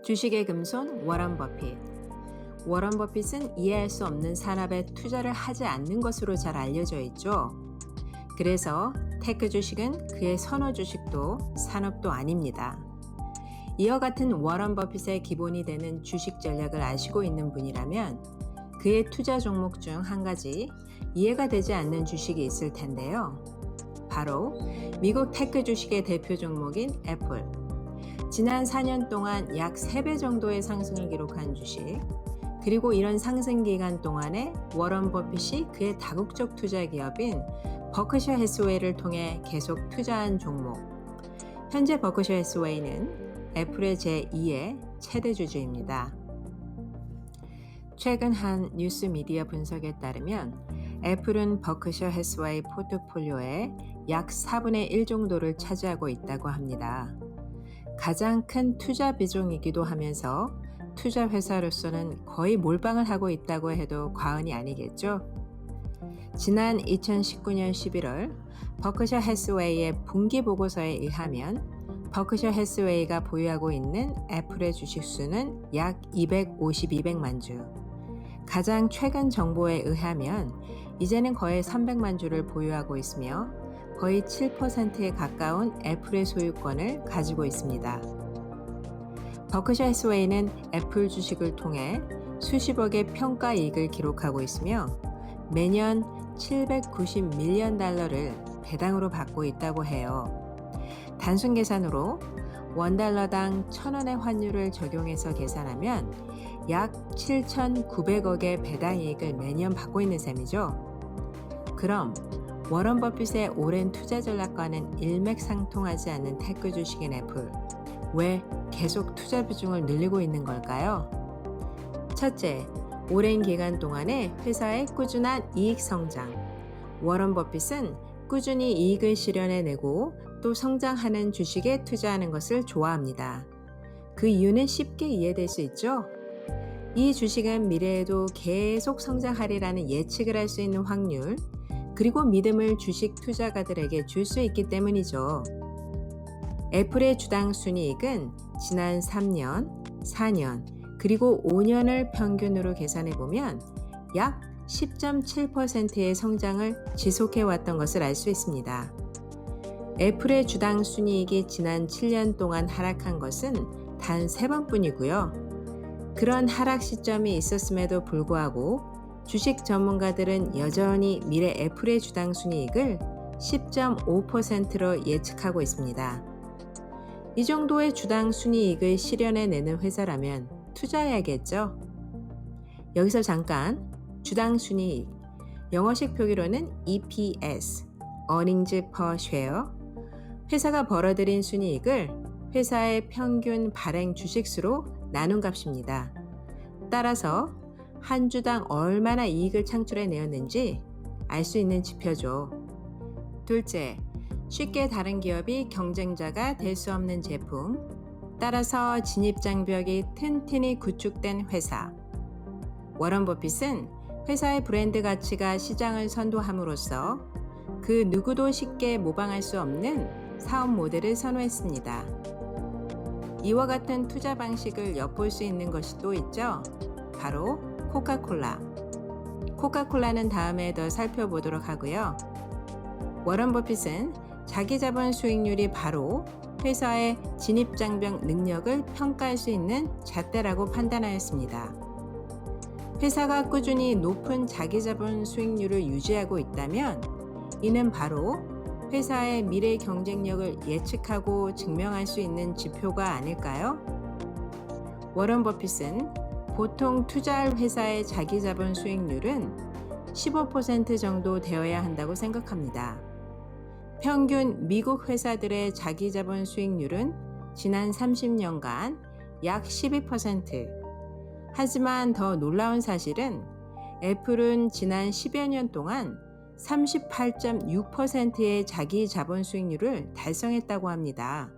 주식의 금손 워런 버핏. 워런 버핏은 이해할 수 없는 산업에 투자를 하지 않는 것으로 잘 알려져 있죠. 그래서 테크 주식은 그의 선호 주식도 산업도 아닙니다. 이와 같은 워런 버핏의 기본이 되는 주식 전략을 아시고 있는 분이라면 그의 투자 종목 중 한 가지 이해가 되지 않는 주식이 있을 텐데요. 바로 미국 테크 주식의 대표 종목인 애플. 지난 4년 동안 약 3배 정도의 상승을 기록한 주식, 그리고 이런 상승 기간 동안에 워런 버핏이 그의 다국적 투자 기업인 버크셔 해스웨이를 통해 계속 투자한 종목. 현재 버크셔 해스웨이는 애플의 제2의 최대 주주입니다. 최근 한 뉴스 미디어 분석에 따르면 애플은 버크셔 해스웨이 포트폴리오의 약 4분의 1 정도를 차지하고 있다고 합니다. 가장 큰 투자 비중이기도 하면서 투자 회사로서는 거의 몰빵을 하고 있다고 해도 과언이 아니겠죠. 지난 2019년 11월 버크셔 해스웨이의 분기 보고서에 의하면 버크셔 해스웨이가 보유하고 있는 애플의 주식 수는 약 250만 주. 가장 최근 정보에 의하면 이제는 거의 300만 주를 보유하고 있으며 거의 7%에 가까운 애플의 소유권을 가지고 있습니다. 버크셔 해스웨이는 애플 주식을 통해 수십억의 평가 이익을 기록하고 있으며 매년 790밀리언 달러를 배당으로 받고 있다고 해요. 단순 계산으로 $1당 1,000원의 환율을 적용해서 계산하면 약 7,900억의 배당 이익을 매년 받고 있는 셈이죠. 그럼 워런 버핏의 오랜 투자 전략과는 일맥상통하지 않는 테크 주식인 애플, 왜 계속 투자 비중을 늘리고 있는 걸까요? 첫째, 오랜 기간 동안에 회사의 꾸준한 이익 성장. 워런 버핏은 꾸준히 이익을 실현해내고 또 성장하는 주식에 투자하는 것을 좋아합니다. 그 이유는 쉽게 이해될 수 있죠? 이 주식은 미래에도 계속 성장하리라는 예측을 할 수 있는 확률, 그리고 믿음을 주식 투자가들에게 줄 수 있기 때문이죠. 애플의 주당 순이익은 지난 3년, 4년, 그리고 5년을 평균으로 계산해보면 약 10.7%의 성장을 지속해왔던 것을 알 수 있습니다. 애플의 주당 순이익이 지난 7년 동안 하락한 것은 단 3번뿐이고요. 그런 하락 시점이 있었음에도 불구하고 주식 전문가들은 여전히 미래 애플의 주당 순이익을 10.5%로 예측하고 있습니다. 이 정도의 주당 순이익을 실현해내는 회사라면 투자해야겠죠? 여기서 잠깐 주당 순이익, 영어식 표기로는 EPS, Earnings per Share, 회사가 벌어들인 순이익을 회사의 평균 발행 주식수로 나눈 값입니다. 따라서 한 주당 얼마나 이익을 창출해내었는지 알 수 있는 지표죠. 둘째, 쉽게 다른 기업이 경쟁자가 될 수 없는 제품, 따라서 진입장벽이 튼튼히 구축된 회사. 워런 버핏은 회사의 브랜드 가치가 시장을 선도함으로써 그 누구도 쉽게 모방할 수 없는 사업 모델을 선호했습니다. 이와 같은 투자 방식을 엿볼 수 있는 것이 또 있죠. 바로 코카콜라. 코카콜라는 다음에 더 살펴보도록 하고요. 워런 버핏은 자기 자본 수익률이 바로 회사의 진입장벽 능력을 평가할 수 있는 잣대라고 판단하였습니다. 회사가 꾸준히 높은 자기 자본 수익률을 유지하고 있다면 이는 바로 회사의 미래 경쟁력을 예측하고 증명할 수 있는 지표가 아닐까요? 워런 버핏은 보통 투자할 회사의 자기 자본 수익률은 15% 정도 되어야 한다고 생각합니다. 평균 미국 회사들의 자기 자본 수익률은 지난 30년간 약 12%. 하지만 더 놀라운 사실은 애플은 지난 10여 년 동안 38.6%의 자기 자본 수익률을 달성했다고 합니다.